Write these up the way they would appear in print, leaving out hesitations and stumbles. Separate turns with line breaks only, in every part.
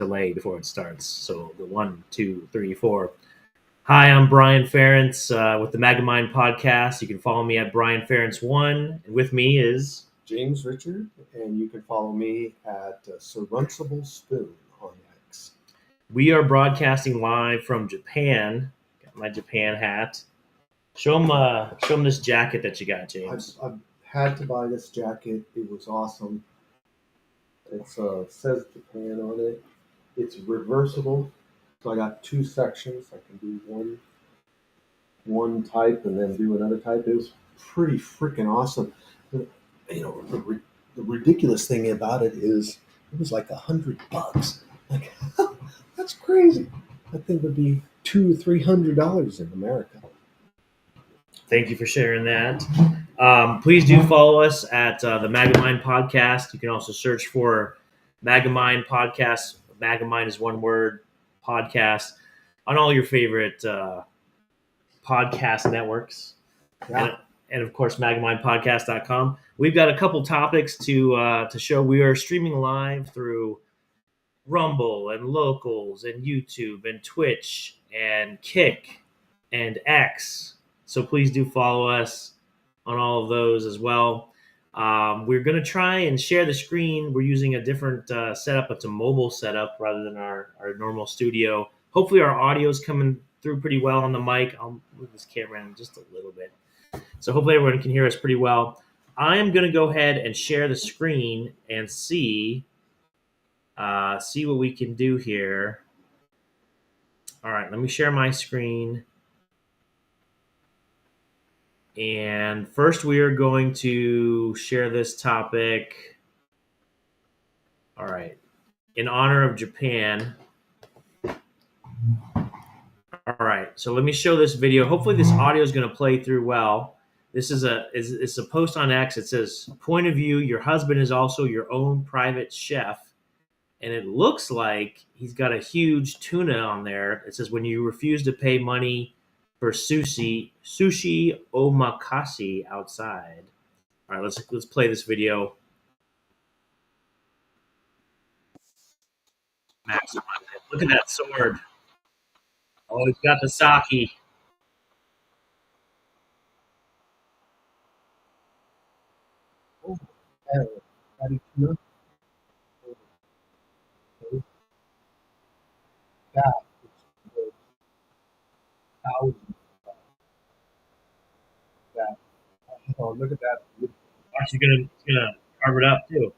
delay before it starts. So the 1, 2, 3, 4. Hi, I'm Brian Ference with the MAGA podcast. You can follow me at Brian Ference1, and with me is
James Richard, and you can follow me at Seruncible Spoon on X.
We are broadcasting live from Japan. Got my Japan hat. Show them this jacket that you got, James.
I've had to buy this jacket. It was awesome. It says Japan on it. It's reversible, so I got two sections. I can do one type and then do another type. It was pretty freaking awesome. The ridiculous thing about it is it was like $100. Like, that's crazy. That thing would be $200-300 in America.
Thank you for sharing that. Please do follow us at the MAGA podcast. You can also search for MAGA podcast. MAGA is one word, podcast, on all your favorite podcast networks.
Yeah.
And of course, MAGAmindpodcast.com. We've got a couple topics to show. We are streaming live through Rumble and Locals and YouTube and Twitch and Kick and X. So please do follow us on all of those as well. We're going to try and share the screen. We're using a different setup. It's a mobile setup rather than our normal studio. Hopefully our audio is coming through pretty well on the mic. I'll move this camera in just a little bit. So hopefully everyone can hear us pretty well. I am going to go ahead and share the screen and see what we can do here. All right, let me share my screen. And first we are going to share this topic. All right. In honor of Japan. All right. So let me show this video. Hopefully this audio is going to play through well. This is it's a post on X. It says, point of view, your husband is also your own private chef. And it looks like he's got a huge tuna on there. It says, when you refuse to pay money for sushi omakase outside. All right, let's play this video. Max, look at that sword. Oh, he's got the sake.
Oh, that is thousands. That. Oh, look at that.
She's gonna carve it up too.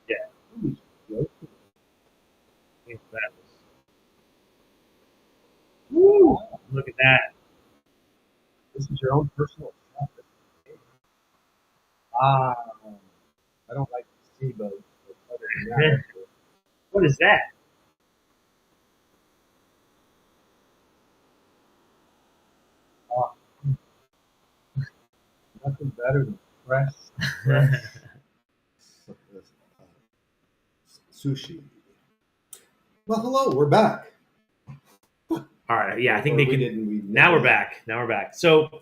Yeah. Woo! Look at that.
This is your own personal stuff. I don't like the sea boats. Other than that,
what is that?
Nothing better than fresh sushi. Well, hello, we're back.
All right, yeah, I think now we're back. So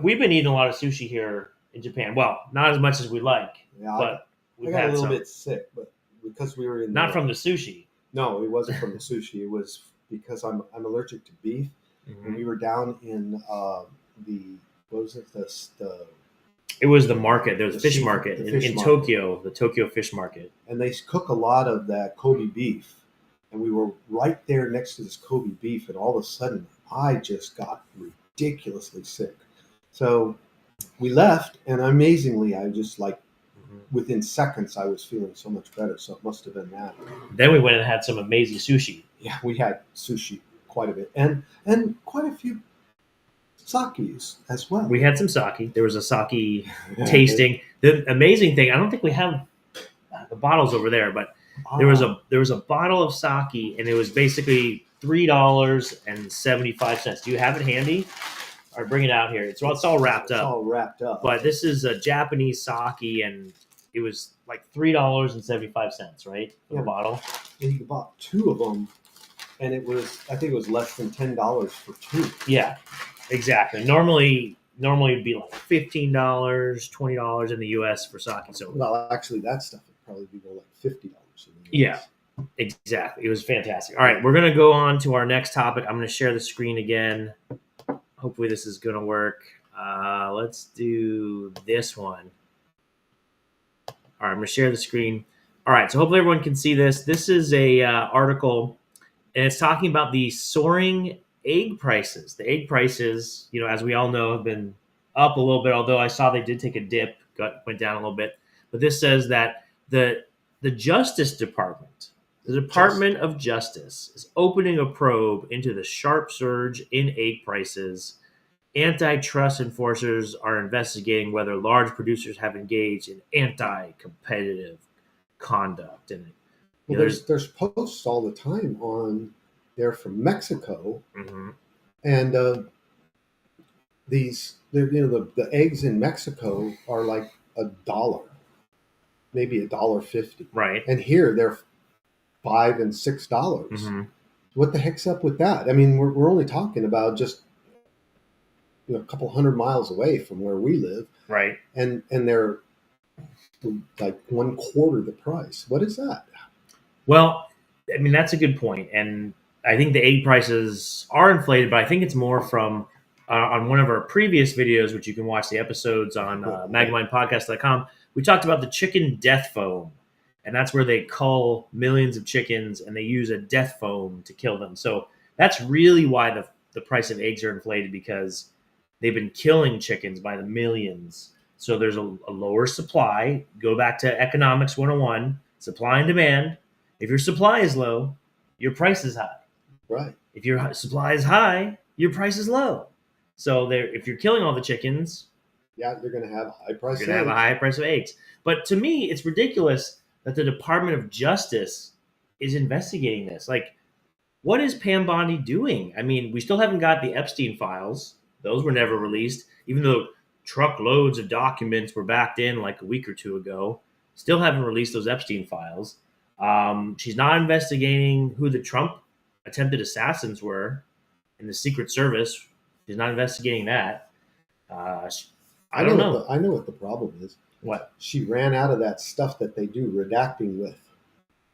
we've been eating a lot of sushi here in Japan. Well, not as much as we like, but
I got a little bit sick, but because we were in
from the sushi.
No, it wasn't from the sushi. It was because I'm allergic to beef, and we were down in
it was the market. There was a fish market in Tokyo, the Tokyo Fish Market.
And they cook a lot of that Kobe beef. And we were right there next to this Kobe beef. And all of a sudden, I just got ridiculously sick. So we left. And amazingly, I just within seconds, I was feeling so much better. So it must have been that.
Then we went and had some amazing sushi.
Yeah, we had sushi quite a bit. And quite a few sakes as well.
We had some sake. There was a sake tasting. The amazing thing, I don't think we have the bottles over there, but there was a bottle of sake, and it was basically $3.75. Do you have it handy? All right, bring it out here. It's all wrapped up.
It's all wrapped up.
But this is a Japanese sake, and it was like $3.75, right? For the bottle.
And you bought two of them, and I think it was less than $10 for two.
Yeah. Exactly. Normally it'd be like $15, $20 in the US for sake soda.
Well, actually, that stuff would probably be more like $50 in the
Yeah.
US.
Exactly. It was fantastic. All right, we're going to go on to our next topic. I'm going to share the screen again. Hopefully this is going to work. Let's do this one. All right, I'm going to share the screen. All right, so hopefully everyone can see this. This is a article, and it's talking about the soaring egg prices. The egg prices, as we all know, have been up a little bit, although I saw they did take a dip, went down a little bit. But this says that the Justice Department, the Department of Justice, is opening a probe into the sharp surge in egg prices. Antitrust enforcers are investigating whether large producers have engaged in anti-competitive conduct. And
Well, there's posts all the time on there from Mexico, and the eggs in Mexico are like $1, maybe $1.50,
right?
And here they're $5 and $6. What the heck's up with that? I mean, we're only talking about just a couple 100 miles away from where we live,
right?
And they're like 1/4 the price. What is that?
Well, I mean, that's a good point, and I think the egg prices are inflated, but I think it's more from on one of our previous videos, which you can watch the episodes on magamindpodcast.com. We talked about the chicken death foam, and that's where they cull millions of chickens and they use a death foam to kill them. So that's really why the price of eggs are inflated, because they've been killing chickens by the millions. So there's a lower supply. Go back to economics 101, supply and demand. If your supply is low, your price is high.
Right.
If your supply is high, your price is low. So if you're killing all the chickens,
yeah, you're going to have a high price.
You're going to have a high price of eggs. But to me, it's ridiculous that the Department of Justice is investigating this. Like, what is Pam Bondi doing? I mean, we still haven't got the Epstein files. Those were never released, even though truckloads of documents were backed in like a week or two ago. Still haven't released those Epstein files. She's not investigating who the Trump attempted assassins were in the Secret Service. She's not investigating that. I don't know.
I know what the problem is.
What?
She ran out of that stuff that they do redacting with.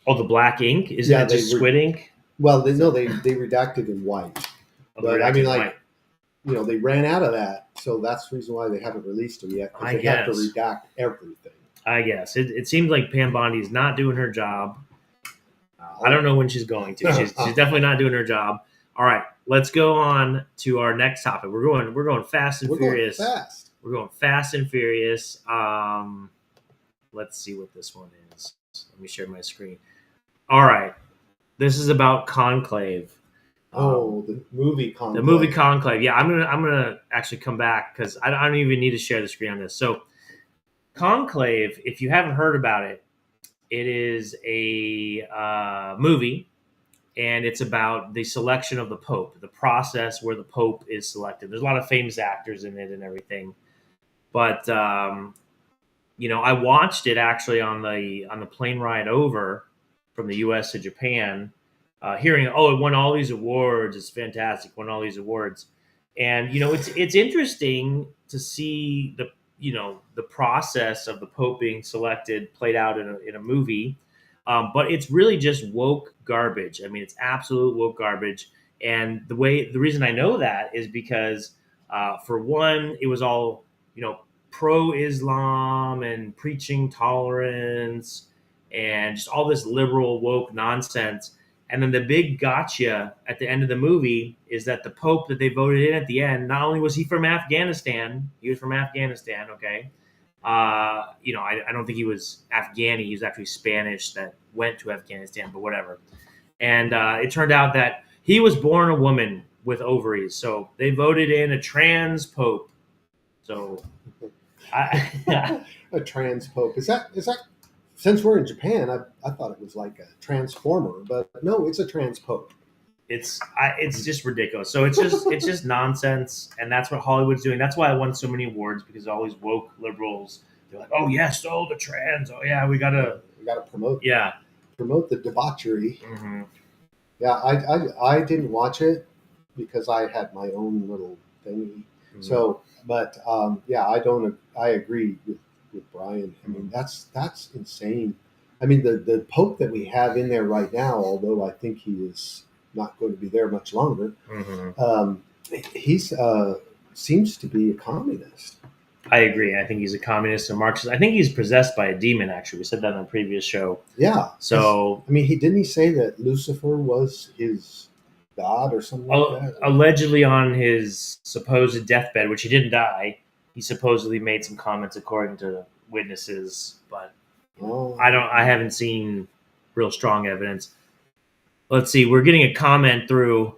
Oh, the black ink? Isn't it just squid ink?
Well, they redacted in white. But I mean, like, they ran out of that, so that's the reason why they haven't released them yet, because they have to redact everything.
I guess. It seems like Pam Bondi is not doing her job. I don't know when she's going to. She's definitely not doing her job. All right, let's go on to our next topic. We're going fast and furious. We're going fast and furious. Let's see what this one is. Let me share my screen. All right, this is about Conclave.
The movie Conclave.
The movie Conclave. Yeah, I'm gonna actually come back because I don't even need to share the screen on this. So, Conclave, if you haven't heard about it, it is a movie, and it's about the selection of the Pope, the process where the Pope is selected. There's a lot of famous actors in it and everything, but I watched it actually on the plane ride over from the U.S. to Japan, hearing, it won all these awards. It's fantastic, won all these awards, and it's interesting to see the process of the Pope being selected played out in a movie. But it's really just woke garbage. I mean, it's absolute woke garbage. And the reason I know that is because, for one, it was all, pro-Islam and preaching tolerance and just all this liberal woke nonsense. And then the big gotcha at the end of the movie is that the Pope that they voted in at the end, not only was he from Afghanistan, okay? I don't think he was Afghani. He was actually Spanish that went to Afghanistan, but whatever. And it turned out that he was born a woman with ovaries. So they voted in a trans Pope. So
a trans Pope. Is that since we're in Japan, I thought it was like a transformer, but no, it's a trans Pope.
It's just ridiculous. So it's just nonsense, and that's what Hollywood's doing. That's why I won so many awards, because all these woke liberals, they're like, oh yes, the trans. Oh yeah, we gotta
promote.
Yeah,
promote the debauchery.
Mm-hmm.
Yeah, I didn't watch it because I had my own little thing. So, but I agree with Brian. I mean, that's insane. I mean, the Pope that we have in there right now, although I think he is not going to be there much longer, he's seems to be a communist.
I agree. I think he's a communist and Marxist. I think he's possessed by a demon. Actually, we said that on a previous show.
Yeah.
So
I mean, didn't he say that Lucifer was his god or something like that?
Allegedly, on his supposed deathbed, which he didn't die, he supposedly made some comments according to witnesses, but I haven't seen real strong evidence. Let's see. We're getting a comment through.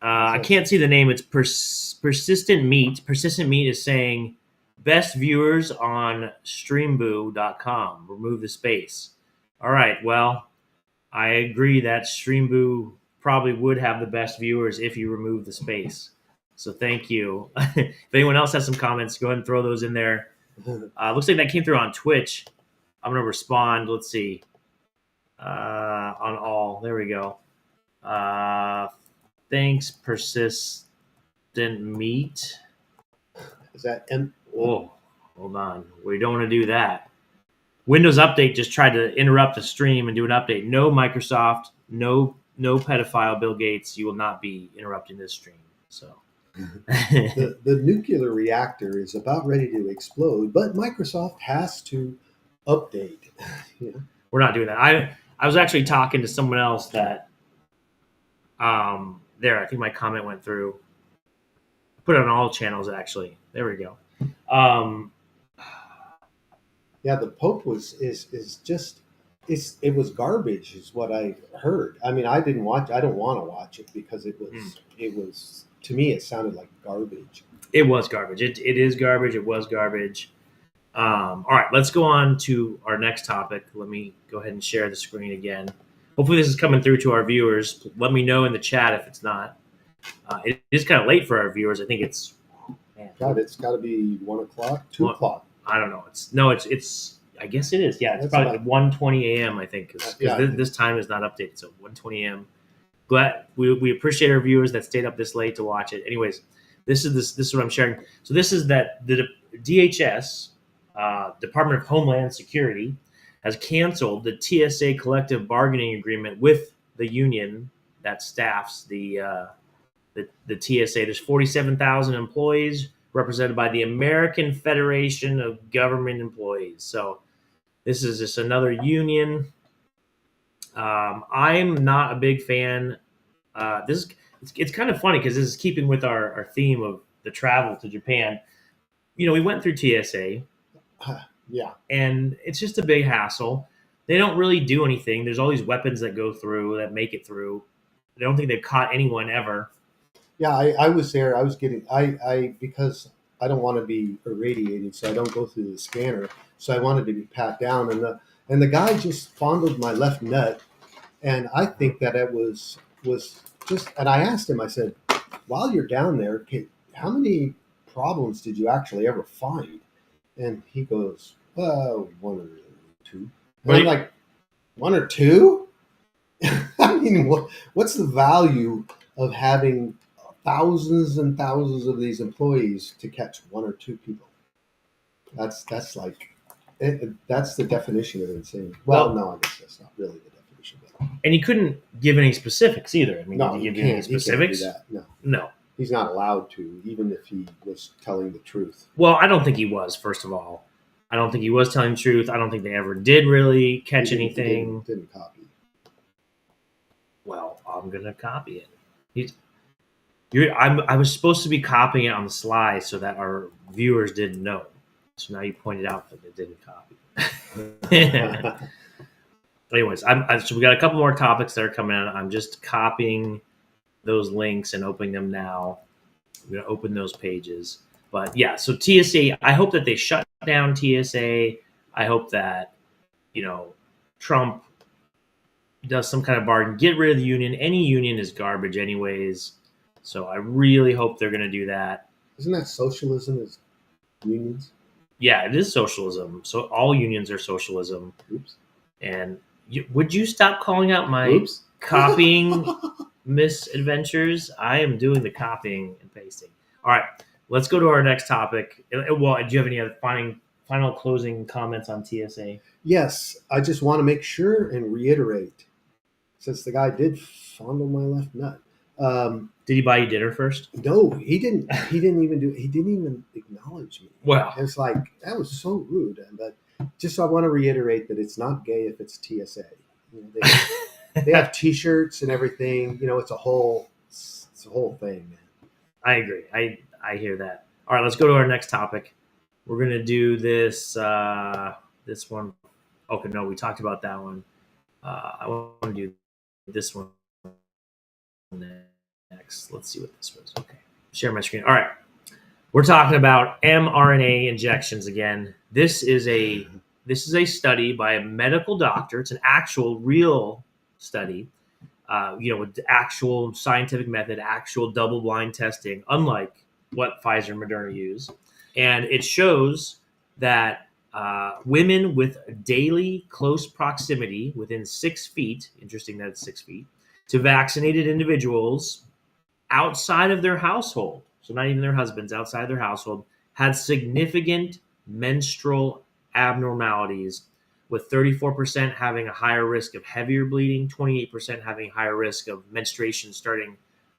I can't see the name. It's Persistent Meat. Persistent Meat is saying best viewers on streamboo.com. Remove the space. All right. Well, I agree that Streamboo probably would have the best viewers if you remove the space. So thank you. If anyone else has some comments, go ahead and throw those in there. Looks like that came through on Twitch. I'm going to respond. Let's see. On all. There we go. Thanks, Persistent Meat.
Is that
Oh, hold on. We don't want to do that. Windows Update just tried to interrupt the stream and do an update. No, Microsoft, no pedophile Bill Gates. You will not be interrupting this stream. So
the nuclear reactor is about ready to explode, but Microsoft has to update. Yeah.
We're not doing that. I was actually talking to someone else that there. I think my comment went through. I put it on all channels actually. There we go.
Yeah, the Pope it was garbage, is what I heard. I mean, I don't want to watch it because it was to me it sounded like garbage.
It was garbage. It is garbage. It was garbage. All right, let's go on to our next topic. Let me go ahead and share the screen again. Hopefully this is coming through to our viewers. Let me know in the chat if it's not. It is kind of late for our viewers. I think it's.
God, it's got to be 1 o'clock, 2 o'clock.
I don't know. It's. I guess it is. Yeah, it's probably 1:20 a.m. I think because this time is not updated. So 1:20 a.m. Glad we appreciate our viewers that stayed up this late to watch it. Anyways, this is what I'm sharing. So this is that the DHS, Department of Homeland Security, has canceled the TSA collective bargaining agreement with the union that staffs the TSA. There's 47,000 employees represented by the American Federation of Government Employees. So this is just another union. I'm not a big fan. It's kind of funny because this is keeping with our theme of the travel to Japan. You know, we went through TSA.
Yeah.
And it's just a big hassle. They don't really do anything. There's all these weapons that go through, that make it through. I don't think they've caught anyone ever.
Yeah, I was there. I was getting because I don't want to be irradiated, so I don't go through the scanner. So I wanted to be pat down, and the guy just fondled my left nut, and I think that it was just. And I asked him. I said, "While you're down there, how many problems did you actually ever find?" And he goes, "1 or 2." And I'm like, 1 or 2? I mean, what's the value of having thousands and thousands of these employees to catch 1 or 2 people? That's like that's the definition of insane. Well, no, I guess that's not really the definition. But.
And he couldn't give any specifics either. I mean,
no,
did he give any specifics?
He can't do that.
No.
He's not allowed to, even if he was telling the truth.
Well, I don't think he was, first of all. I don't think he was telling the truth. I don't think they ever did really catch anything.
Didn't copy.
Well, I'm going to copy it. I was supposed to be copying it on the sly so that our viewers didn't know. So now you pointed out that they didn't copy. Anyways, so we got a couple more topics that are coming out. I'm just copying those links and opening them now. I'm going to open those pages. But yeah, so TSA, I hope that they shut down TSA. I hope that, Trump does some kind of bargain, get rid of the union. Any union is garbage anyways. So I really hope they're going to do that.
Isn't that socialism as unions?
Yeah, it is socialism. So all unions are socialism.
Oops.
And would you stop calling out my copying misadventures? I am doing the copying and pasting. All right. let's go to our next topic. Well, do you have any other final closing comments on TSA?
Yes, I just want to make sure and reiterate, since the guy did fondle my left nut.
Did he buy you dinner first?
No, he didn't. He didn't even acknowledge me.
Wow.
It's like that was so rude. But just I want to reiterate that it's not gay if it's TSA. They have T-shirts and everything. It's a whole thing, man.
I agree. I hear that. All right, let's go to our next topic. We're gonna do this this one. Okay, no, we talked about that one. I want to do this one next. Let's see what this was. Okay, share my screen. All right, we're talking about mRNA injections again. This is a study by a medical doctor. It's an actual real study. With actual scientific method, actual double-blind testing, unlike what Pfizer and Moderna use. And it shows that women with daily close proximity within 6 feet, interesting that it's 6 feet, to vaccinated individuals outside of their household, so not even their husbands, outside their household, had significant menstrual abnormalities, with 34% having a higher risk of heavier bleeding, 28% having a higher risk of menstruation starting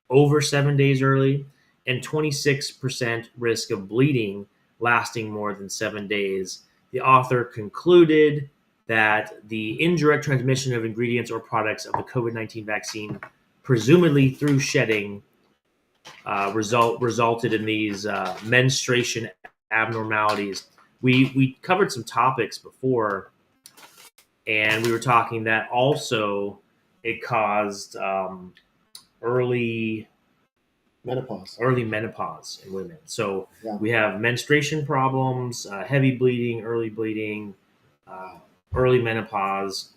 over 7 days early, and 26% risk of bleeding lasting more than 7 days. The author concluded that the indirect transmission of ingredients or products of the COVID-19 vaccine, presumably through shedding, resulted in these menstruation abnormalities. We covered some topics before, and we were talking that also it caused early menopause in women. So we have menstruation problems, heavy bleeding, early menopause,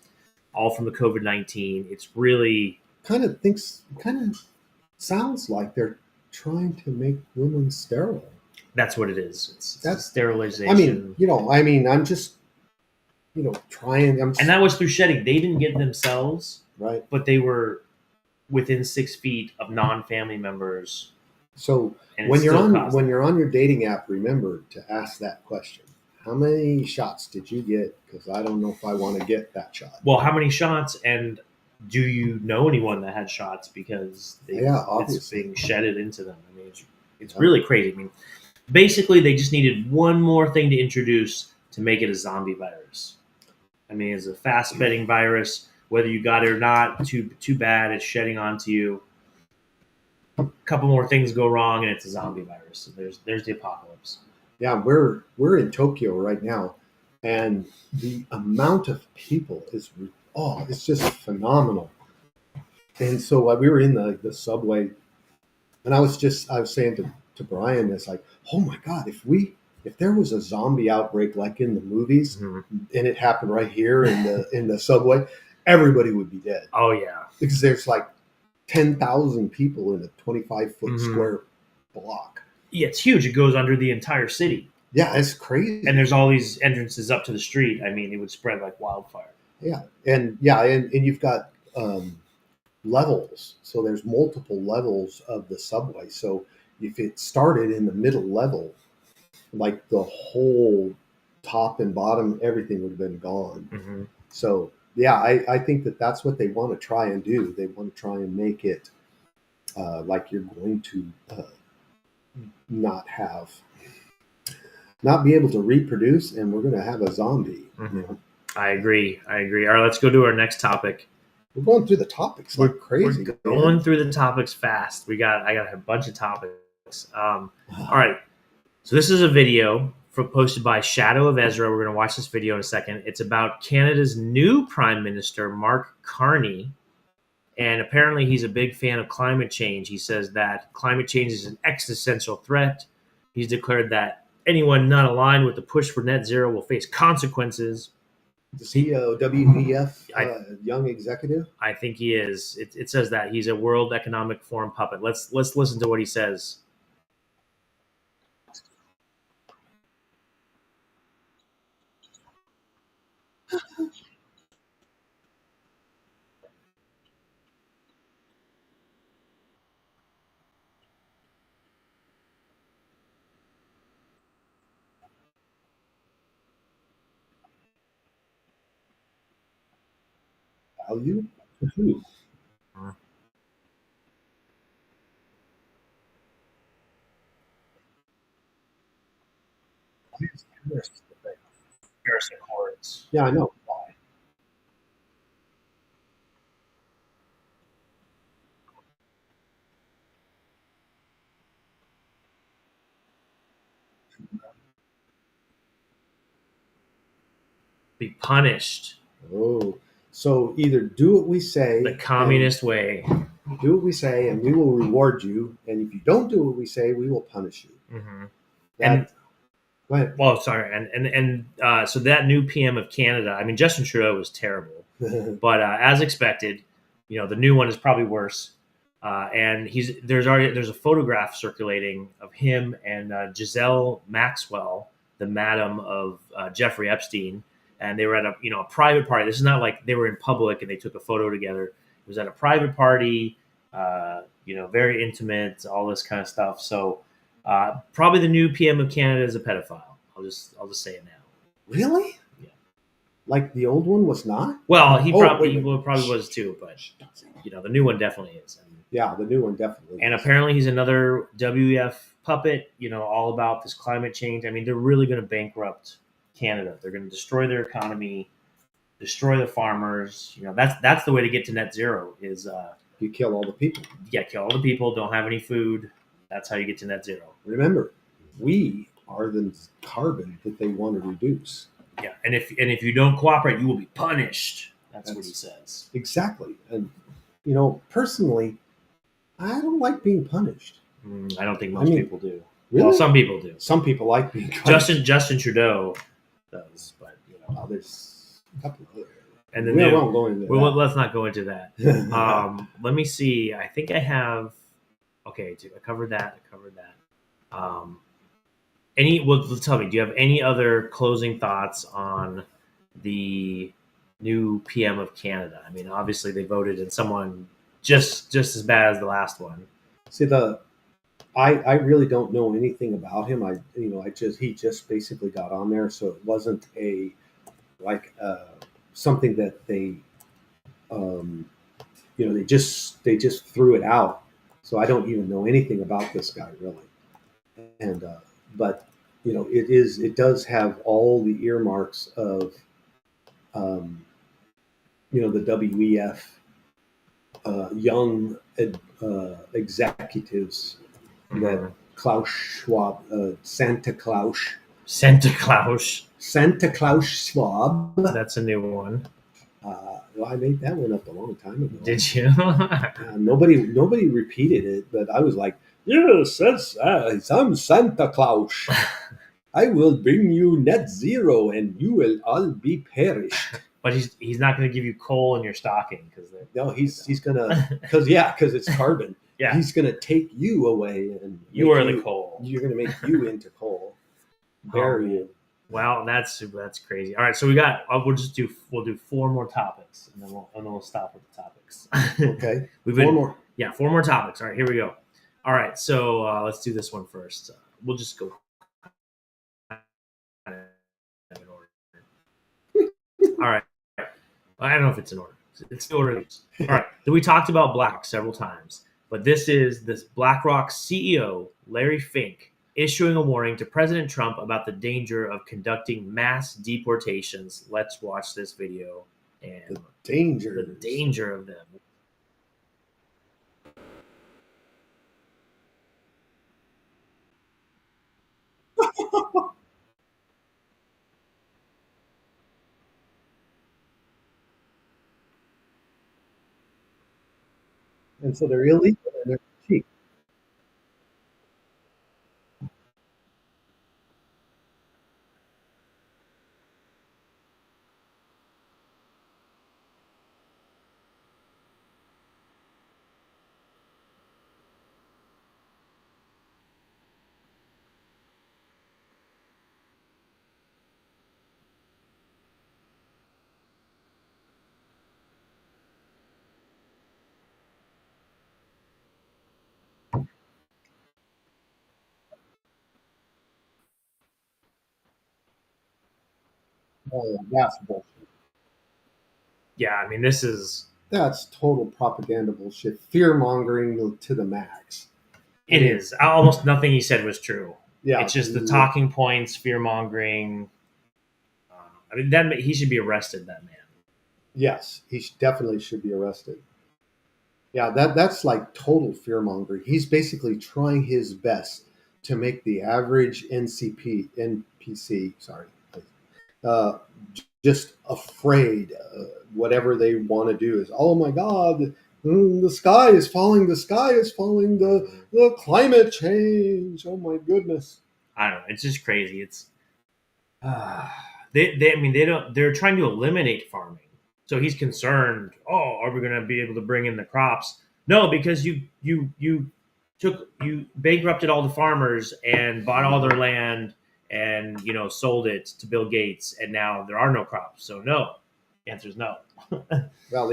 all from the COVID-19. It's really
kind of sounds like they're trying to make women sterile.
That's what it is. That's sterilization.
I'm just trying.
And that was through shedding. They didn't get themselves,
right?
But they were within 6 feet of non-family members.
So when you're on your dating app, remember to ask that question: how many shots did you get? Because I don't know if I want to get that shot.
Well, how many shots, and do you know anyone that had shots? Because it's being shedded into them. I mean, it's really crazy. I mean, basically, they just needed one more thing to introduce to make it a zombie virus. I mean, it's a fast-spreading virus. Whether you got it or not, too bad. It's shedding onto you. A couple more things go wrong, and it's a zombie virus. So there's the apocalypse.
Yeah, we're in Tokyo right now, and the amount of people is it's just phenomenal. And so we were in the subway, and I was saying to Brian, it's like, oh my God, if there was a zombie outbreak like in the movies, and it happened right here in the subway, everybody would be dead.
Oh yeah,
because there's like 10,000 people in a 25-foot square block.
Yeah, it's huge. It goes under the entire city.
Yeah, it's crazy.
And there's all these entrances up to the street. I mean, it would spread like wildfire.
Yeah, and you've got levels. So there's multiple levels of the subway. So if it started in the middle level, like the whole top and bottom, everything would have been gone.
Mm-hmm.
So yeah, I think that's what they want to try and do. They want to try and make it like you're going to not be able to reproduce, and we're going to have a zombie.
Mm-hmm. I agree. All right, let's go to our next topic.
We're going through the topics like crazy.
We're going through the topics fast. I got a bunch of topics. All right. So this is a video posted by Shadow of Ezra. We're going to watch this video in a second. It's about Canada's new Prime Minister, Mark Carney. And apparently he's a big fan of climate change. He says that climate change is an existential threat. He's declared that anyone not aligned with the push for net zero will face consequences.
Is he a WEF young executive?
I think he is. It says that he's a World Economic Forum puppet. Let's listen to what he says.
value to who?
Comparison chords.
Yeah, I know. Why?
Be punished
Oh, so either do what we say,
the communist way.
do what we say, and we will reward you. And if you don't do what we say, we will punish you.
Mm-hmm.
That, go ahead.
Well, sorry, and so that new PM of Canada. I mean, Justin Trudeau was terrible, but as expected, the new one is probably worse. And there's a photograph circulating of him and Giselle Maxwell, the madam of Jeffrey Epstein, and they were at a private party. This is not like they were in public and they took a photo together. It was at a private party, very intimate, all this kind of stuff. So probably the new PM of Canada is a pedophile. I'll just say it now.
Really?
Yeah.
Like the old one was not?
Well, he probably
wait.
was too, but the new one definitely is.
Yeah, the new one definitely.
And apparently he's another WEF puppet, all about this climate change. I mean, they're really going to bankrupt Canada. They're going to destroy their economy, destroy the farmers. That's the way to get to net zero is
you kill all the people.
Yeah, kill all the people, don't have any food. That's how you get to net zero.
Remember, we are the carbon that they want to reduce.
Yeah, and if you don't cooperate, you will be punished. That's what he says.
Exactly. And personally, I don't like being punished.
I don't think most people do.
Really?
Well, some people do.
Some people like being punished.
Justin Trudeau does, but
there's a couple of other.
And then
we won't go into that.
Let's not go into that. Let me see. I think I have. Okay, I covered that. Tell me. Do you have any other closing thoughts on the new PM of Canada? I mean, obviously they voted in someone just as bad as the last one.
See, I really don't know anything about him. He just basically got on there, so it wasn't something that they they just threw it out. So I don't even know anything about this guy really. And but it does have all the earmarks of the WEF young executives that Klaus Schwab, Santa Claus Schwab.
That's a new one.
I made that one up a long time ago.
Did you?
Nobody repeated it, but I was like, yes, I'm Santa Claus. I will bring you net zero, and you will all be perished.
But he's not going to give you coal in your stocking
he's gonna because it's carbon.
Yeah,
he's gonna take you away, and
you are the coal.
You're gonna make you into coal. Bury you.
Wow, that's crazy. All right, so we'll do 4 more topics, and then we'll stop with the topics.
Okay, 4 more.
Yeah, 4 more topics. All right, here we go. All right, so let's do this one first. We'll just go. All right. I don't know if it's in order. It's the order. All right. So we talked about BlackRock several times, but this BlackRock CEO, Larry Fink, issuing a warning to President Trump about the danger of conducting mass deportations. Let's watch this video and
the danger
of them.
And so they're illegal and they're cheap. Oh, that's bullshit.
Yeah, I mean, this is
That's total propaganda bullshit, fear mongering to the max.
it
mean,
is almost nothing he said was true.
Yeah,
It's just the talking points, fear mongering. I mean, that he should be arrested. That man.
yes, he definitely should be arrested. Yeah, that's like total fear mongering. He's basically trying his best to make the average NPC, sorry, uh, just afraid. Whatever they want to do is, oh my God, the sky is falling. The sky is falling. The climate change. Oh my goodness.
I don't know. It's just crazy. It's uh, they. I mean, they don't. They're trying to eliminate farming. So he's concerned. Oh, are we going to be able to bring in the crops? No, because you bankrupted all the farmers and bought all their land and sold it to Bill Gates, and now there are no crops. So no, the answer is no.
Well,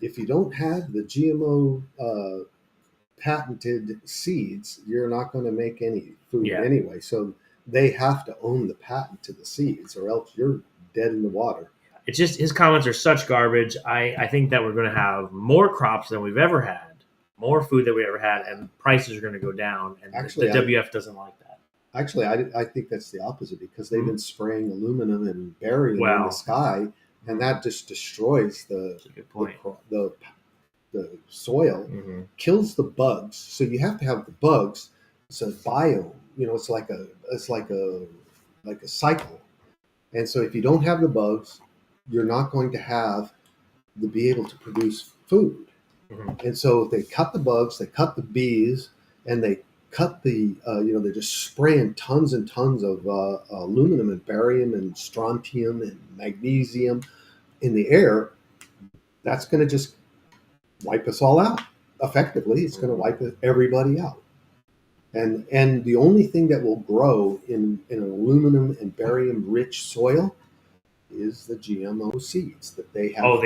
if you don't have the GMO patented seeds, you're not going to make any food anyway. So they have to own the patent to the seeds, or else you're dead in the water.
It's just his comments are such garbage. I think that we're going to have more crops than we've ever had, more food than we ever had, and prices are going to go down. And actually, the WF doesn't like that.
Actually, I think that's the opposite, because they've been spraying aluminum and barium in the sky, and that just destroys the soil, kills the bugs. So you have to have the bugs. It's a biome. It's like a cycle. And so if you don't have the bugs, you're not going to be able to produce food. And so they cut the bugs, they cut the bees, and they cut they're just spraying tons and tons of aluminum and barium and strontium and magnesium in the air. That's going to just wipe us all out. Effectively, it's going to wipe everybody out. And the only thing that will grow in an aluminum and barium rich soil is the GMO seeds that they have.
Oh,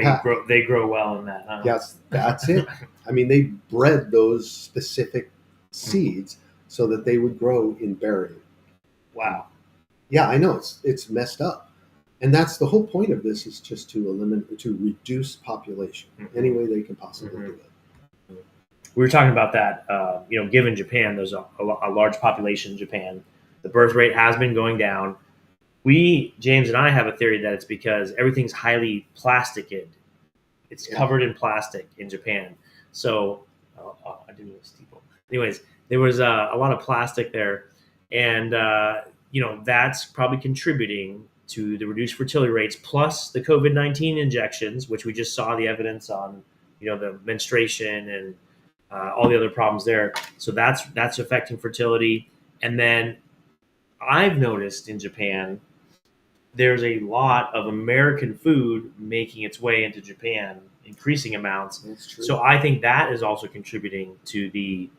they grow well in that. Huh?
Yes, that's it. I mean, they bred those specific seeds so that they would grow in barium.
Wow.
Yeah, I know it's messed up, and that's the whole point of this, is just to reduce population any way they can possibly do it.
We were talking about that. Given Japan, there's a large population in Japan. The birth rate has been going down. James and I have a theory that it's because everything's highly plasticed. It's covered in plastic in Japan. So, I didn't even steeple. Anyways, there was a lot of plastic there, and that's probably contributing to the reduced fertility rates, plus the COVID-19 injections, which we just saw the evidence on, the menstruation and all the other problems there. So that's affecting fertility. And then I've noticed in Japan, there's a lot of American food making its way into Japan, increasing amounts.
That's true.
So I think that is also contributing to the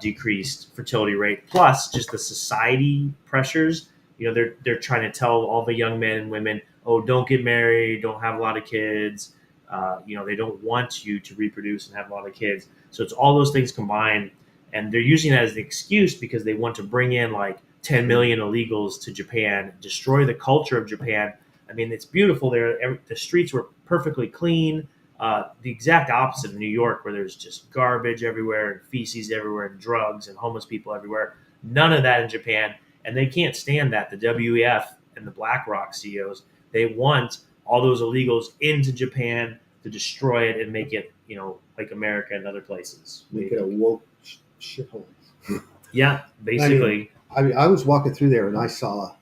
decreased fertility rate. Plus, just the society pressures. They're trying to tell all the young men and women, oh, don't get married, don't have a lot of kids. They don't want you to reproduce and have a lot of kids. So it's all those things combined, and they're using that as an excuse because they want to bring in like 10 million illegals to Japan, destroy the culture of Japan. I mean, it's beautiful there. The streets were perfectly clean. The exact opposite of New York, where there's just garbage everywhere and feces everywhere and drugs and homeless people everywhere. None of that in Japan, and they can't stand that. The WEF and the BlackRock CEOs, they want all those illegals into Japan to destroy it and make it, like America and other places.
Make it a woke shithole.
Yeah, basically.
I mean, I was walking through there and I saw,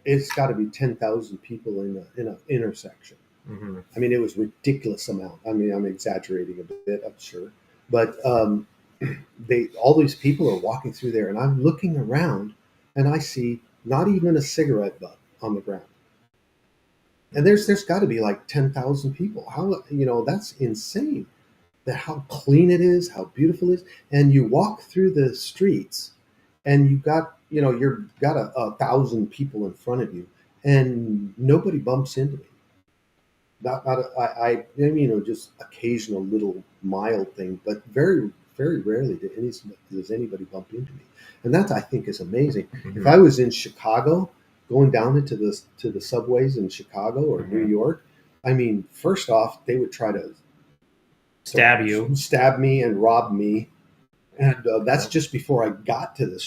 it's got to be 10,000 people in an intersection.
Mm-hmm.
I mean, it was a ridiculous amount. I mean, I'm exaggerating a bit, I'm sure, but all these people are walking through there, and I'm looking around, and I see not even a cigarette butt on the ground. And there's got to be like 10,000 people. How that's insane. How clean it is, how beautiful it is, and you walk through the streets, and you've got you've got 1,000 people in front of you, and nobody bumps into me. Just occasional little mild thing, but very, very rarely does anybody bump into me, and that, I think, is amazing. Mm-hmm. If I was in Chicago, going down into the subways in Chicago or New York, I mean, first off, they would try to stab me and rob me. And that's just before I got to the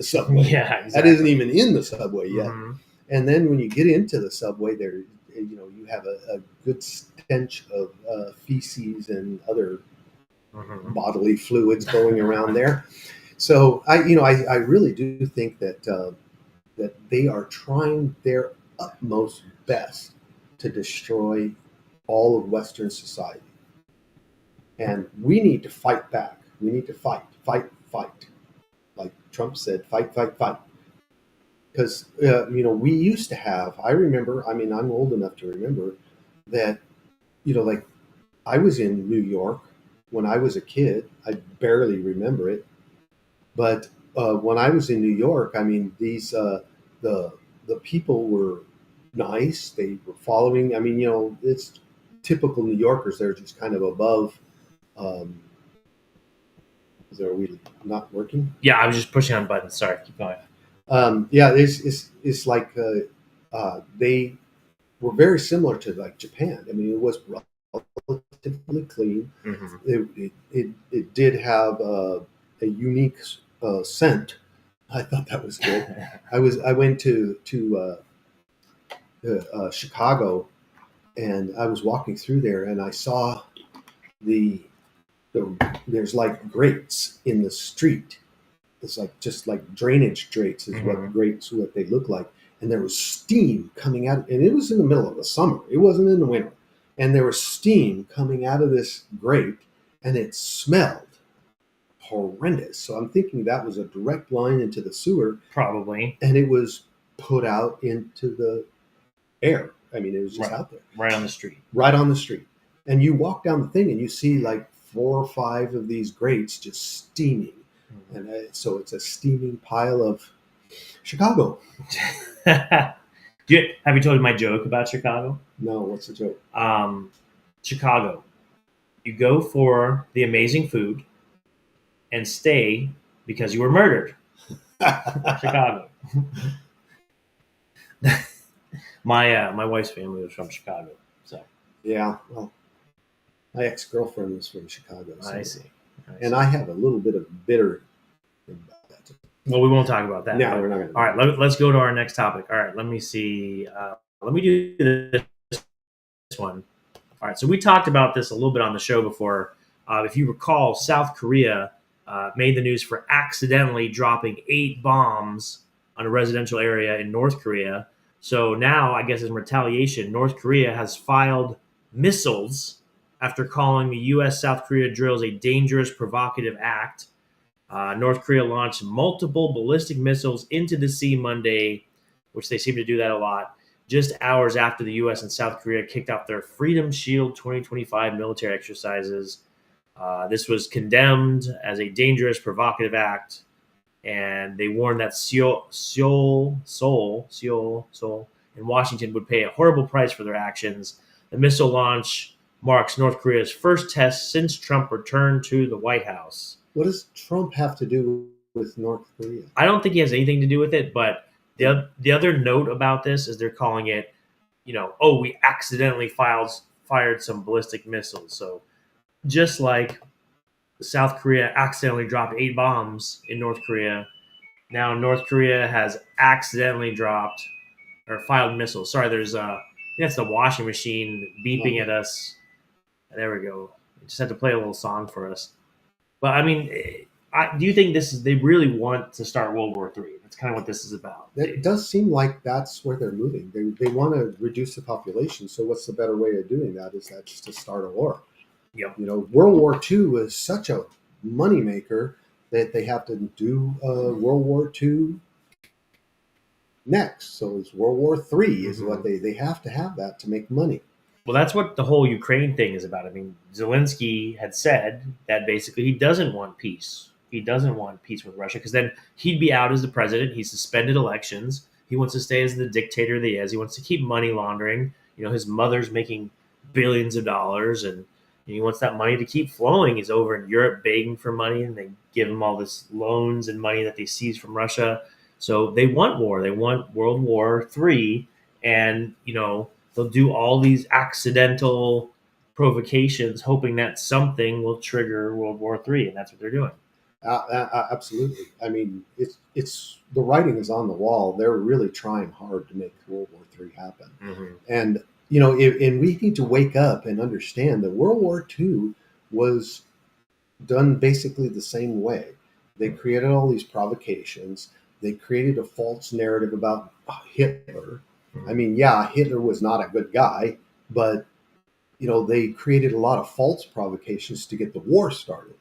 subway.
Yeah, exactly.
That isn't even in the subway yet.
Mm-hmm.
And then when you get into the subway, there, you have a good stench of feces and other bodily fluids going around there. So I really do think that that they are trying their utmost best to destroy all of Western society, and we need to fight back. We need to fight. Like Trump said, fight. Because we used to have. I remember. I mean, I'm old enough to remember that. Like I was in New York when I was a kid. I barely remember it, but when I was in New York, I mean, these the people were nice. They were following. I mean, it's typical New Yorkers. They're just kind of above. Are we not working?
Yeah, I was just pushing on buttons. Sorry, keep going.
Yeah, it's like they were very similar to like Japan. I mean, it was relatively clean.
Mm-hmm.
It did have a unique scent. I thought that was good. I went to Chicago, and I was walking through there, and I saw there's like grates in the street. It's like just like drainage grates is what they look like. And there was steam coming out, and it was in the middle of the summer. It wasn't in the winter. And there was steam coming out of this grate, and it smelled horrendous. So I'm thinking that was a direct line into the sewer.
Probably.
And it was put out into the air. I mean, it was just out there.
Right on the street.
Right on the street. And you walk down the thing, and you see like 4 or 5 of these grates just steaming. And so it's a steaming pile of Chicago.
Have you told my joke about Chicago?
No, what's the joke?
Chicago. You go for the amazing food and stay because you were murdered. Chicago. My wife's family was from Chicago. So
yeah, well, my ex-girlfriend was from Chicago. So.
I see.
And I have a little bit of bitter about that.
Well, we won't talk about that.
No, we're not going to.
All right, let's go to our next topic. All right, let me see. Let me do this one. All right, so we talked about this a little bit on the show before. If you recall, South Korea made the news for accidentally dropping 8 bombs on a residential area in North Korea. So now, I guess in retaliation, North Korea has filed missiles after calling the U.S.-South Korea drills a dangerous, provocative act. North Korea launched multiple ballistic missiles into the sea Monday, which they seem to do that a lot, just hours after the U.S. and South Korea kicked off their Freedom Shield 2025 military exercises. This was condemned as a dangerous, provocative act, and they warned that Seoul and Washington would pay a horrible price for their actions. The missile launch marks North Korea's first test since Trump returned to the White House.
What does Trump have to do with North Korea?
I don't think he has anything to do with it, but the other note about this is they're calling it, we accidentally fired some ballistic missiles. So just like South Korea accidentally dropped 8 bombs in North Korea, now North Korea has accidentally dropped or fired missiles. Sorry, that's the washing machine beeping at us. There we go. I just had to play a little song for us. But I mean, do you think they really want to start World War III? That's kind of what this is about.
It does seem like that's where they're moving. They want to reduce the population. So what's the better way of doing that? Is that just to start a war?
Yep.
World War II was such a moneymaker that they have to do World War II next. So it's World War III is what they have to have that to make money.
Well, that's what the whole Ukraine thing is about. I mean, Zelensky had said that basically he doesn't want peace. He doesn't want peace with Russia because then he'd be out as the president. He suspended elections. He wants to stay as the dictator that he is. He wants to keep money laundering. His mother's making billions of dollars, and he wants that money to keep flowing. He's over in Europe begging for money, and they give him all this loans and money that they seize from Russia. So they want war. They want World War III. And, they'll do all these accidental provocations, hoping that something will trigger World War III, and that's what they're doing.
Absolutely. I mean, it's the writing is on the wall. They're really trying hard to make World War III happen, and and we need to wake up and understand that World War II was done basically the same way. They created all these provocations. They created a false narrative about Hitler. I mean, yeah, Hitler was not a good guy, but they created a lot of false provocations to get the war started.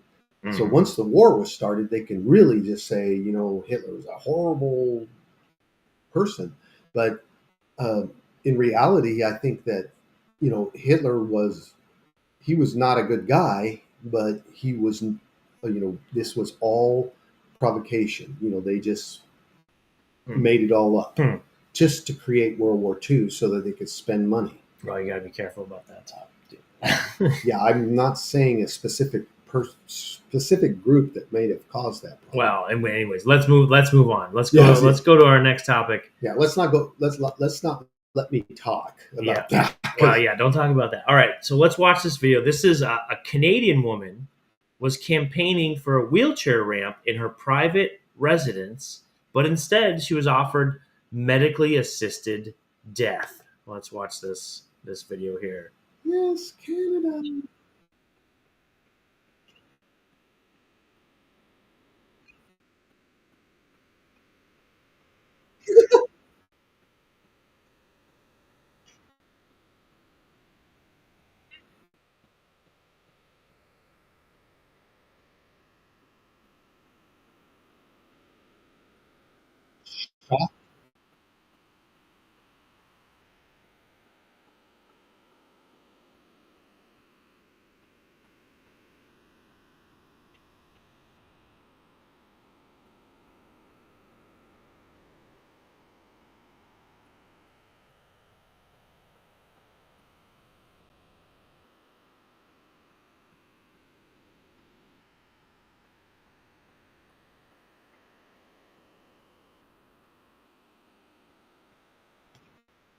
So once the war was started, they can really just say, Hitler was a horrible person. But in reality, I think that, Hitler was not a good guy, but he was, this was all provocation. They just made it all up just to create World War II so that they could spend money.
Well, you got to be careful about that topic, too.
Yeah, I'm not saying a specific group that may have caused that problem.
Well, anyways, let's move on. Let's go to our next topic.
Yeah, let's not let me talk about that.
Well, yeah, don't talk about that. All right, so let's watch this video. This is a Canadian woman was campaigning for a wheelchair ramp in her private residence, but instead she was offered medically assisted death. Let's watch this video here.
Yes, Canada.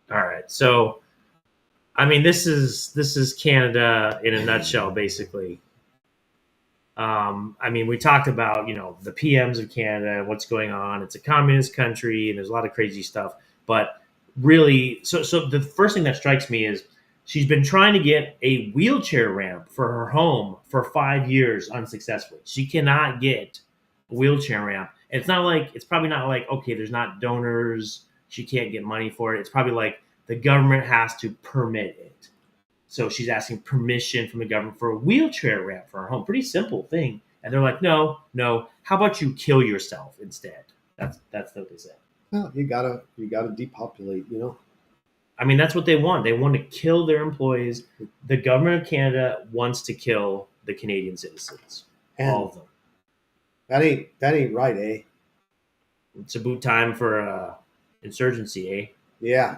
All right, so I mean, this is Canada in a nutshell, basically. I mean, we talked about the PMs of Canada, what's going on. It's a communist country, and there's a lot of crazy stuff. But really, so the first thing that strikes me is she's been trying to get a wheelchair ramp for her home for 5 years unsuccessfully. She cannot get a wheelchair ramp. And it's probably not like, okay, there's not donors. She can't get money for it. It's probably like the government has to permit it. So she's asking permission from the government for a wheelchair ramp for her home. Pretty simple thing. And they're like, no. How about you kill yourself instead? That's what they said.
Well, you gotta depopulate.
I mean, that's what they want. They want to kill their employees. The government of Canada wants to kill the Canadian citizens, all of them.
That ain't right, eh?
It's about time for insurgency, eh?
Yeah,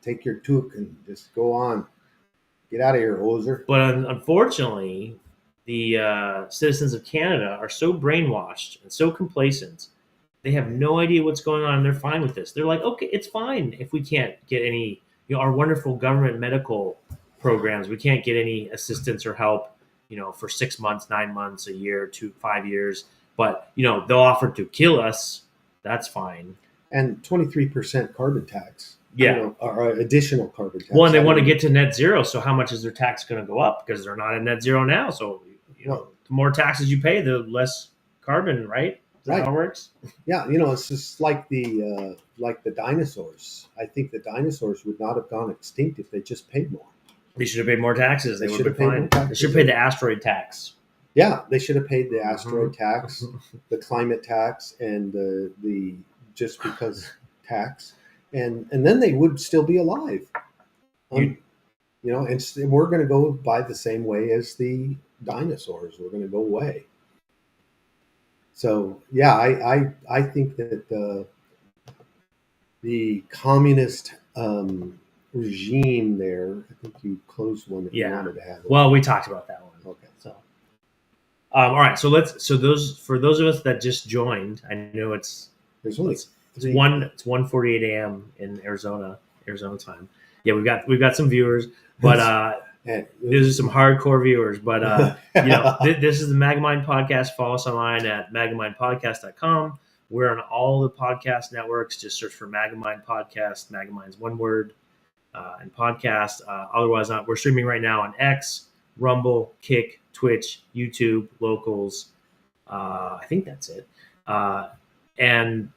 take your toque and just go on. Get out of here, hoser.
But unfortunately, the citizens of Canada are so brainwashed and so complacent. They have no idea what's going on, and they're fine with this. They're like, okay, it's fine if we can't get any, our wonderful government medical programs, we can't get any assistance or help, for 6 months, 9 months, a year, 5 years. But, they'll offer to kill us. That's fine.
And 23% carbon tax.
Yeah.
Or additional carbon tax.
Well, and they want to get to net zero. So how much is their tax going to go up? Because they're not at net zero now. So, the more taxes you pay, the less carbon, right? Is that how it works?
Yeah, it's just like the dinosaurs. I think the dinosaurs would not have gone extinct if they just paid more.
They should have paid more taxes. They would have been fine. They should have paid the asteroid tax.
Yeah, they should have paid the asteroid tax, the climate tax, and the just because tax, and then they would still be alive. And we're going to go by the same way as the dinosaurs. We're going to go away. So yeah, I think that the communist regime there. I think you closed one that you wanted to have.
Well, we talked about that one.
Okay.
So, all right. So for those of us that just joined, I know it's 1:48 a.m. in Arizona time. Yeah, we've got some viewers, but these are some hardcore viewers. But this is the Magamind podcast. Follow us online at magamindpodcast.com. We're on all the podcast networks. Just search for Magamind Podcast. Magamind's one word, and podcast. Otherwise, we're streaming right now on X, Rumble, Kick, Twitch, YouTube, Locals. I think that's it. And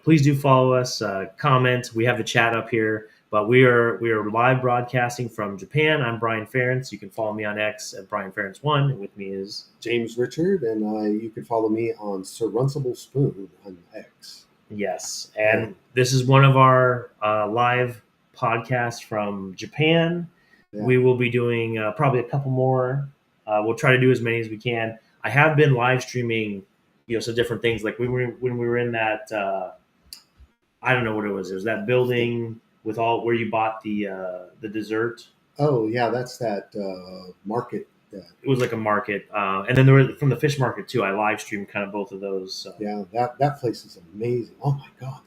please do follow us. Comment. We have the chat up here. But we are live broadcasting from Japan. I'm Brian Ference. You can follow me on X at Brian Ference1. And with me is
James Richard, and you can follow me on Sir Runcible Spoon on X.
Yes, and this is one of our live podcasts from Japan. Yeah. We will be doing probably a couple more. We'll try to do as many as we can. I have been live streaming, some different things. Like when we were in that, I don't know what it was. It was that building with all where you bought the dessert.
Oh yeah, that's that market.
It was like a market, and then there were from the fish market too. I live streamed kind of both of those. So.
Yeah, that place is amazing. Oh my God,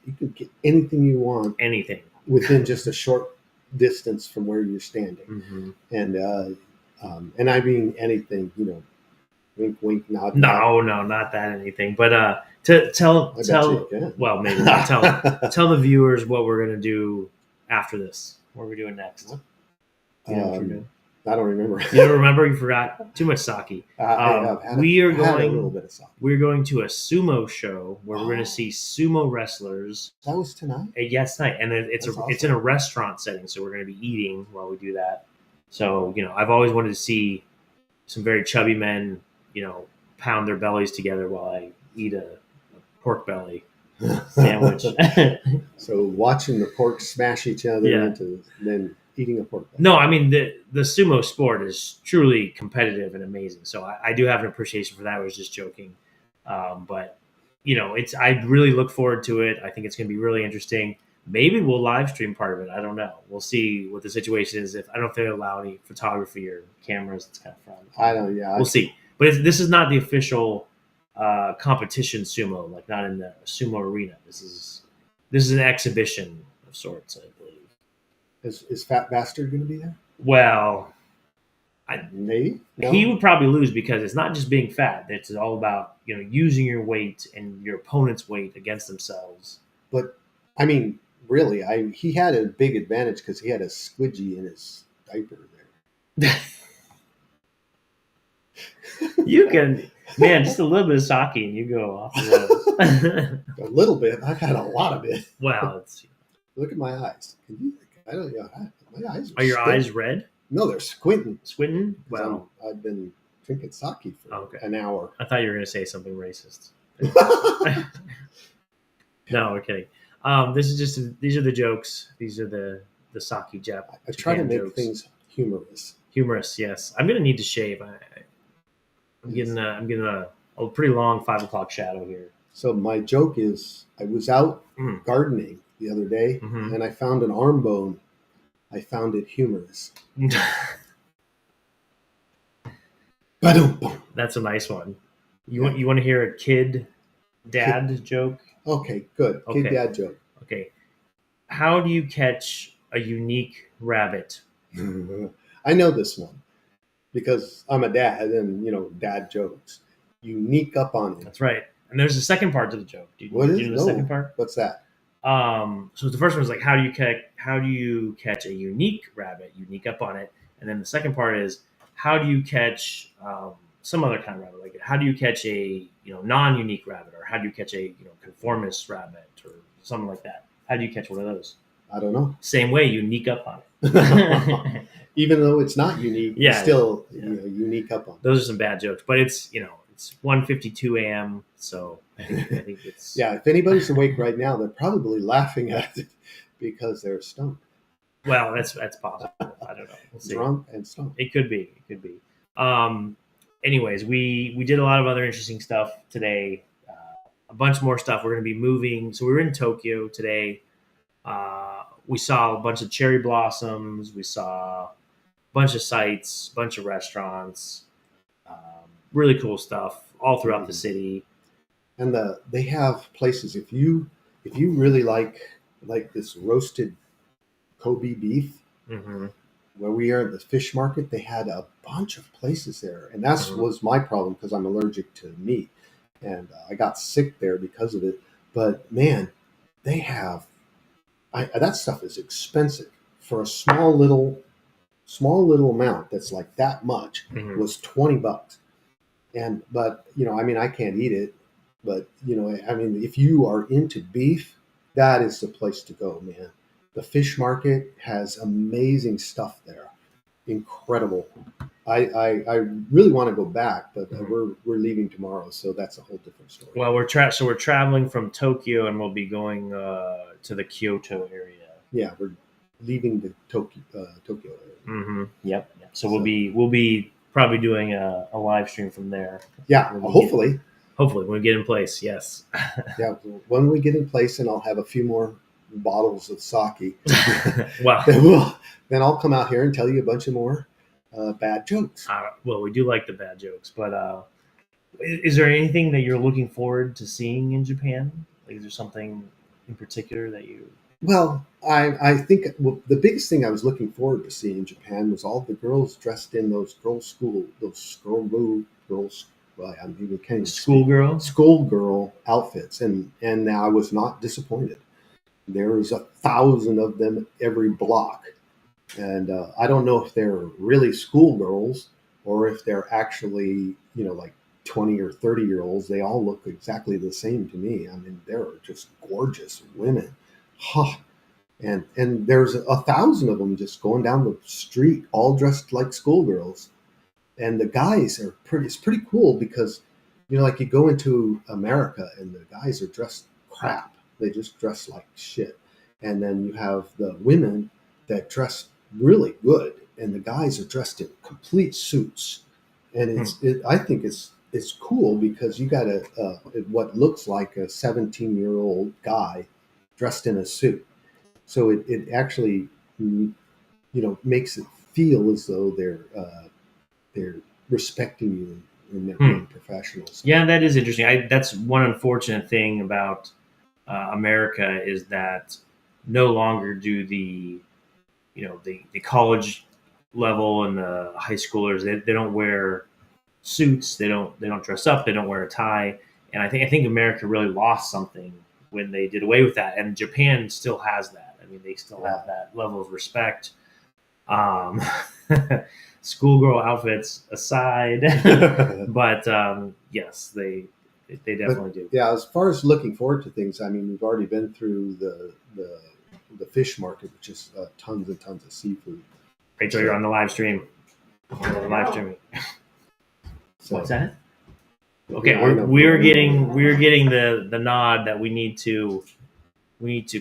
you could get anything you want,
anything
within just a short distance from where you're standing, and I mean anything. Wink, wink, nod.
No, not that anything. But tell well, maybe tell the viewers what we're gonna do after this. What are we doing next?
I don't remember.
You don't remember? You forgot? Too much sake. We're going to a sumo show where we're going to see sumo wrestlers.
That was tonight.
Yes, tonight, and it's in a restaurant setting, so we're going to be eating while we do that. So I've always wanted to see some very chubby men, pound their bellies together while I eat a pork belly sandwich.
So watching the pork smash each other into then eating a pork belly.
No, I mean the sumo sport is truly competitive and amazing. So I do have an appreciation for that. I was just joking, but I really look forward to it. I think it's going to be really interesting. Maybe we'll live stream part of it. I don't know. We'll see what the situation is. I don't know if they allow any photography or cameras. It's kind of fun.
I don't. Yeah,
we'll see. But this is not the official competition sumo, like not in the sumo arena. This is an exhibition of sorts, I believe.
Is Fat Bastard going to be there?
Well,
maybe no?
He would probably lose because it's not just being fat. It's all about using your weight and your opponent's weight against themselves.
But I mean, really, he had a big advantage because he had a squidgy in his diaper there.
You can, man, just a little bit of sake and you go off the
rails. A little bit. I've had a lot of it.
Well,
look at my eyes. Can you? I don't know. My eyes
are your eyes red?
No, they're squinting.
Squinting? Well,
I've been drinking sake for an hour.
I thought you were going to say something racist. No, we're kidding. These are the jokes. These are the sake Jap.
I try to make things humorous.
Humorous, yes. I'm going to need to shave. I'm getting a pretty long 5 o'clock shadow here.
So my joke is, I was out gardening the other day, and I found an arm bone. I found it humorous.
That's a nice one. You want to hear a kid dad joke?
Okay, good. Kid dad joke.
Okay. How do you catch a unique rabbit?
I know this one because I'm a dad, and dad jokes. You sneak up on him.
That's right. And there's a second part to the joke. Do you know the second part?
What's that?
So the first one was like, how do you catch a unique rabbit? You sneak up on it. And then the second part is, how do you catch some other kind of rabbit? Like, how do you catch a non-unique rabbit, or how do you catch a conformist rabbit, or something like that? How do you catch one of those?
I don't know.
Same way, you sneak up on it.
Even though it's not unique, you still unique up on it.
Those are some bad jokes, but it's 1:52 a.m. So I think it's
If anybody's awake right now, they're probably laughing at it because they're stoned.
Well, that's possible. I don't know. We'll see.
Drunk and stoned.
It could be. Anyways, we did a lot of other interesting stuff today. A bunch more stuff. We're going to be moving. So we were in Tokyo today. We saw a bunch of cherry blossoms. We saw a bunch of sites, a bunch of restaurants. Really cool stuff all throughout the city.
And they have places, if you really like this roasted Kobe beef.
Mm-hmm.
Where we are at the fish market, they had a bunch of places there, and that was my problem because I'm allergic to meat, and I got sick there because of it. But man, they have that stuff is expensive for a small little amount that's like that much was $20. And but I mean, I can't eat it, but I mean, if you are into beef, that is the place to go, man. The fish market has amazing stuff there, incredible. I really want to go back, but we're leaving tomorrow, so that's a whole different story.
Well, we're traveling from Tokyo, and we'll be going to the Kyoto area.
Yeah, we're leaving the Tokyo area.
Mm-hmm. Yep. So we'll be probably doing a live stream from there.
Yeah, hopefully
when we get in place. Yes.
Yeah, when we get in place, and I'll have a few more bottles of sake.
Wow.
Then I'll come out here and tell you a bunch of more bad jokes.
Well, we do like the bad jokes, but is there anything that you're looking forward to seeing in Japan? Like, is there something in particular that you?
Well, I think the biggest thing I was looking forward to seeing in Japan was all the girls dressed in those girls' well, I'm even kind of schoolgirl outfits, and I was not disappointed. There was 1,000 of them every block, and I don't know if they're really schoolgirls or if they're actually like 20 or 30-year-olds. They all look exactly the same to me. I mean, they're just gorgeous women. Huh. And there's 1,000 of them just going down the street, all dressed like schoolgirls. And the guys are it's pretty cool because, like you go into America and the guys are dressed crap. They just dress like shit. And then you have the women that dress really good, and the guys are dressed in complete suits. And I think it's cool because you got what looks like a 17-year-old guy dressed in a suit. So it actually, makes it feel as though they're respecting you and they're being professionals.
Yeah, that is interesting. That's one unfortunate thing about America is that no longer do the college level and the high schoolers they don't wear suits. They don't dress up. They don't wear a tie. And I think America really lost something when they did away with that. And Japan still has that. I mean, they still have that level of respect. Schoolgirl outfits aside, but yes, they definitely do.
Yeah, as far as looking forward to things, I mean, we've already been through the fish market, which is tons and tons of seafood.
Right, so you're on the live stream. Live streaming.
So,
what's that? Okay, we're getting the nod that we need to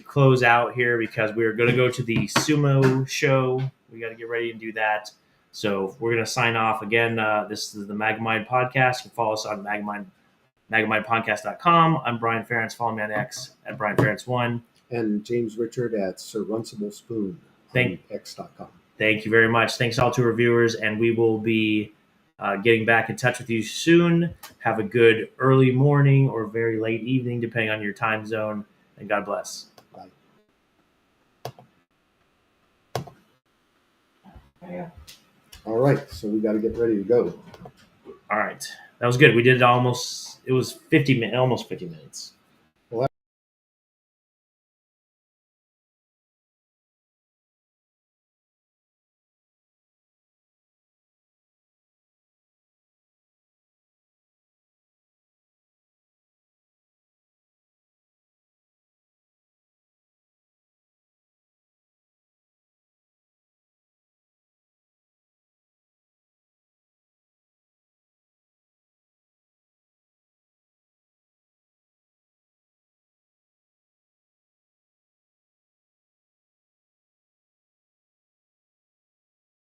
close out here because we're going to go to the sumo show. We got to get ready and do that. So we're going to sign off again. This is the Magamind Podcast. You can follow us on magamindpodcast.com. I'm Brian Ference. Follow me on X at BrianFerence1.
And James Richard at Sir Runcible Spoon on X.com.
Thank you very much. Thanks all to our viewers, and we will be getting back in touch with you soon. Have a good early morning or very late evening, depending on your time zone, and God bless.
Bye.
Yeah.
All right, so we got to get ready to go.
All right. That was good. We did it almost 50 minutes.